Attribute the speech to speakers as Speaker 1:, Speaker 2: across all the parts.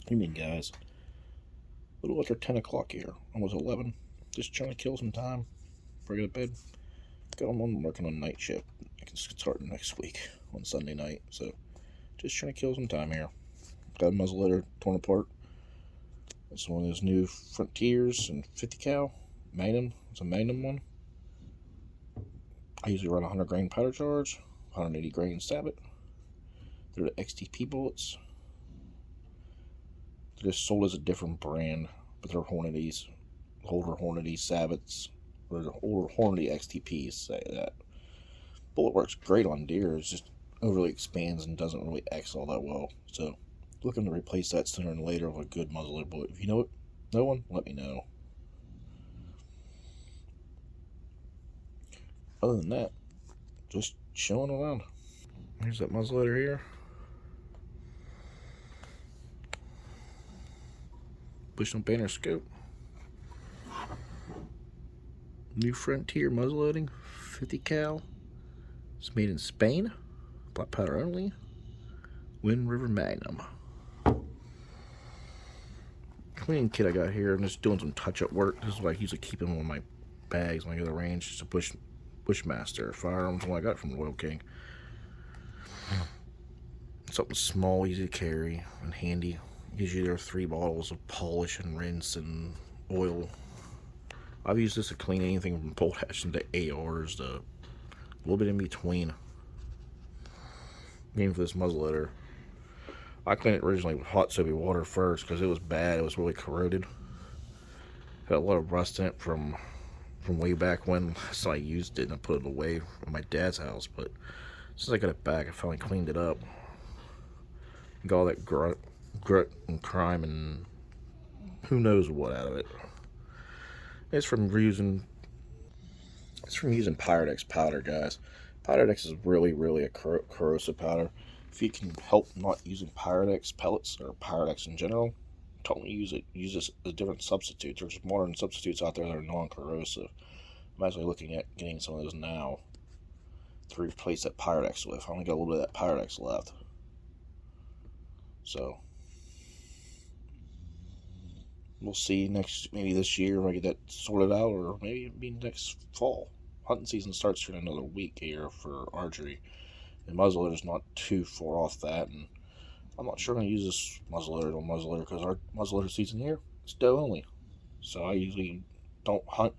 Speaker 1: Evening, guys. A little after 10 o'clock here. Almost 11. Just trying to kill some time before I go to bed. I'm working on night shift. I can start next week on Sunday night. So, just trying to kill some time here. Got a muzzleloader torn apart. It's one of those new Frontiers and 50 cal. Magnum. It's a Magnum one. I usually run 100 grain powder charge, 180 grain sabot. They're the XTP bullets. They're just sold as a different brand, but they're Hornadies, older Hornady sabots, or the older Hornady XTPs. Say that bullet works great on deer. It just overly expands and doesn't really X all that well. So, looking to replace that sooner than later with a good muzzleloader bullet. If you know it, no one, let me know. Other than that, just chilling around. Here's that muzzleloader here. Bushnell banner scope. New Frontier muzzleloading, 50 cal. It's made in Spain. Black powder only. Wind River Magnum. Cleaning kit I got here. I'm just doing some touch-up work. This is what I usually keep in one of my bags when I go to the range. It's a Bushmaster firearms one I got from Royal King. Something small, easy to carry, and handy. Usually there are 3 bottles of polish and rinse and oil. I've used this to clean anything from bolt action to ARs to a little bit in between. Name for this muzzleloader. I cleaned it originally with hot soapy water first because it was bad. It was really corroded. Had a lot of rust in it from way back when. So I used it and I put it away from my dad's house. But since I got it back, I finally cleaned it up. Got all that grit and crime and who knows what out of it. It's from using prydex powder, guys. Prydex is really a corrosive powder. If you can help not using prydex pellets or prydex in general, totally use it. Use this as different substitutes. There's modern substitutes out there that are non-corrosive. I'm actually looking at getting some of those now to replace that prydex with. I only got a little bit of that prydex left. So we'll see maybe this year if I get that sorted out, or maybe it'll be next fall. Hunting season starts here in another week here for archery. And muzzleloader's not too far off that, and I'm not sure I'm going to use this muzzleloader because our muzzleloader season here is doe only. So I usually don't hunt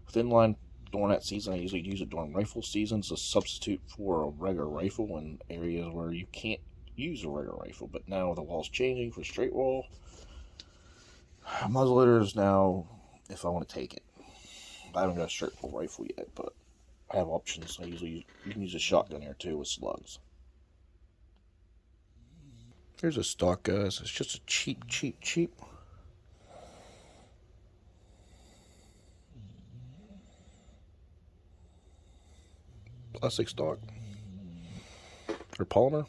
Speaker 1: with inline during that season. I usually use it during rifle seasons as a substitute for a regular rifle in areas where you can't use a regular rifle. But now the wall's changing for straight wall. Muzzleloader is now if I want to take it. I haven't got a straight wall rifle yet, but I have options. You can use a shotgun here too with slugs. Here's a stock, guys. It's just a cheap plastic stock or polymer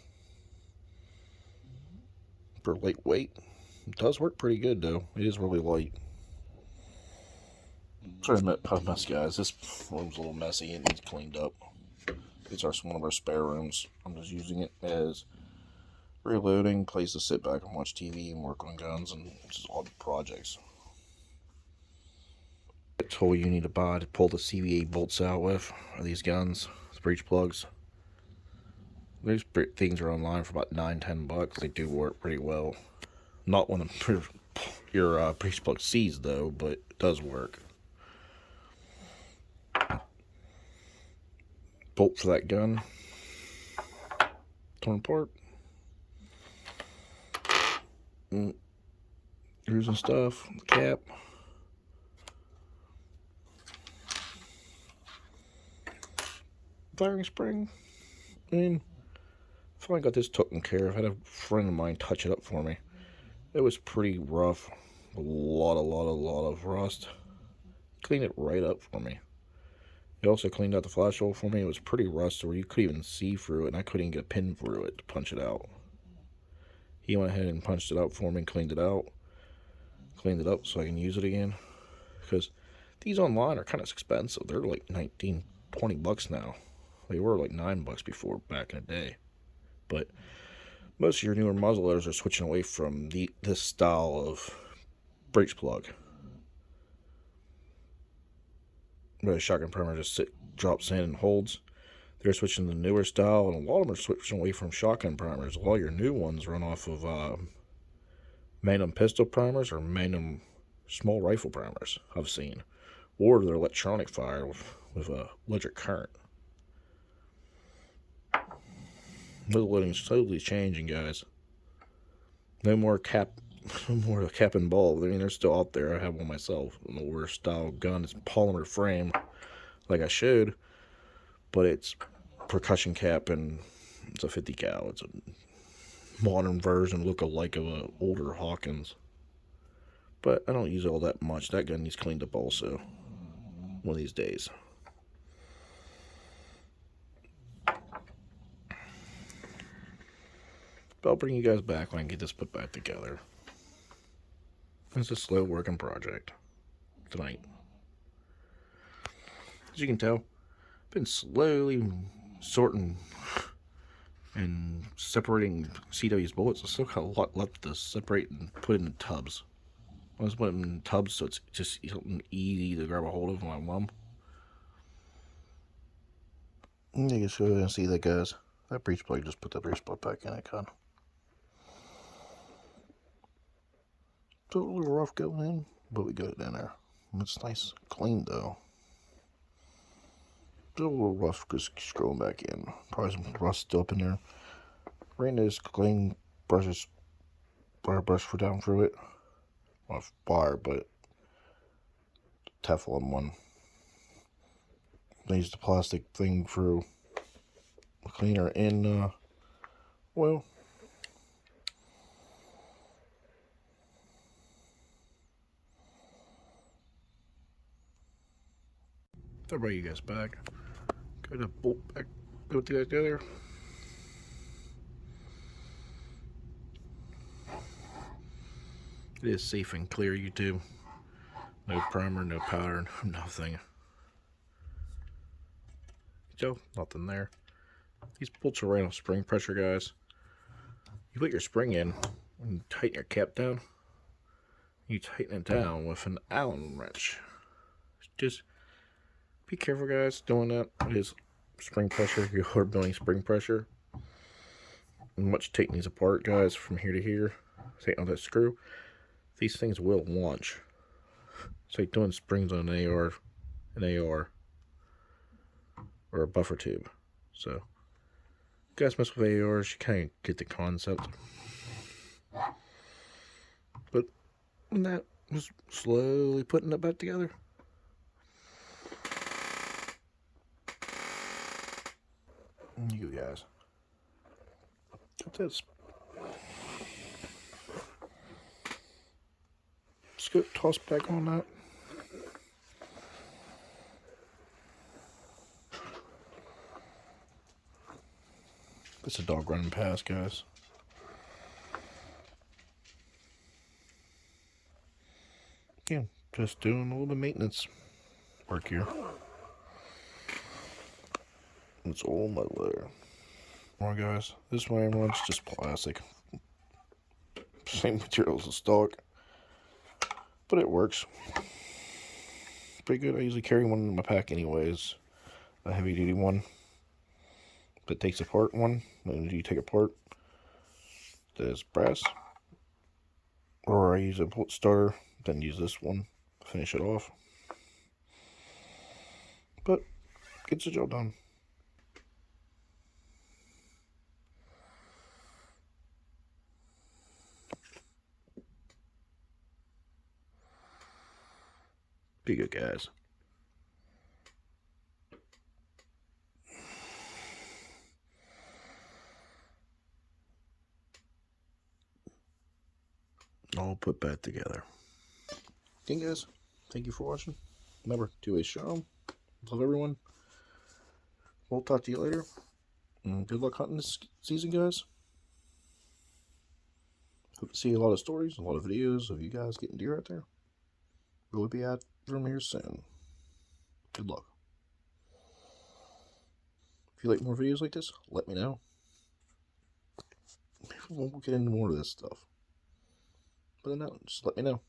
Speaker 1: for lightweight. It does work pretty good though. It is really light. Sorry about mess, guys. This room's a little messy and needs cleaned up. It's one of our spare rooms. I'm just using it as reloading, place to sit back and watch TV and work on guns and just odd projects. The tool you need to buy to pull the CVA bolts out with are these guns, the breech plugs. These things are online for about $9-10. They do work pretty well. Not when your breech plug seized though, but it does work. Bolt for that gun. Torn apart. Screws and stuff. Cap. Firing spring. And finally got this taken care of. I had a friend of mine touch it up for me. It was pretty rough. A lot of rust. Cleaned it right up for me. He also cleaned out the flash hole for me. It was pretty rusty where you couldn't even see through it, and I couldn't get a pin through it to punch it out. He went ahead and punched it out for me and cleaned it out. Cleaned it up so I can use it again. Because these online are kind of expensive. They're like $19-20 now. They were like $9 before, back in the day. But Most of your newer muzzleloaders are switching away from this style of breech plug, where the shotgun primer just drops in and holds. They're switching to the newer style, and a lot of them are switching away from shotgun primers. A lot of your new ones run off of magnum pistol primers or magnum small rifle primers, I've seen, or they're electronic fire with a electric current. Muzzleloading's totally changing, guys. No more cap and ball. I mean, they're still out there. I have one myself, an older style gun. It's polymer frame, like I showed, but it's percussion cap and it's a 50 cal. It's a modern version, look-alike of a older Hawkins. But I don't use it all that much. That gun needs cleaned up also, one of these days. But I'll bring you guys back when I get this put back together. It's a slow working project tonight. As you can tell, I've been slowly sorting and separating CW's bullets. I still got a lot left to separate and put in the tubs. I just put them in tubs so it's just something easy to grab a hold of when I want them. You can show and see that, guys. That breech plug, just put that breech plug back in it, kind of. It's a little rough going in, but we got it in there. It's nice, clean though. It's a little rough just scrolling back in. Probably some rust still up in there. Ran this clean brushes, wire brush for down through it. Not wire, but Teflon one. I used the plastic thing through the cleaner in oil. I'll bring you guys back. Go to bolt back, go together. It is safe and clear, YouTube. No primer, no powder, nothing. Joe, nothing there. These bolts are right off spring pressure, guys. You put your spring in and tighten your cap down. You tighten it down with an Allen wrench. Just be careful, guys, doing that. It is spring pressure, your hard building spring pressure. And much taking these apart, guys, from here to here. Tighten on that screw. These things will launch. It's like doing springs on an AR, or a buffer tube. So, you guys mess with ARs, you kind of get the concept. But that was slowly putting it back together. You guys, get this. Scoop toss back on that. It's a dog running past, guys. Yeah, just doing a little bit of maintenance work here. It's all Muzzleloader. Alright, guys, this one everyone's just plastic. Same material as the stock, but it works pretty good. I usually carry one in my pack anyways, a heavy duty one that takes apart one. When you take apart this brass, or I use a bolt starter, then use this one to finish it off. But gets the job done. Be good, guys. All put back together. Okay, guys. Thank you for watching. Remember, 2-way show. Love everyone. We'll talk to you later. And good luck hunting this season, guys. Hope to see a lot of stories, a lot of videos of you guys getting deer out there. We'll be out from here soon. Good luck. If you like more videos like this, let me know. we'll get into more of this stuff. But then, just let me know.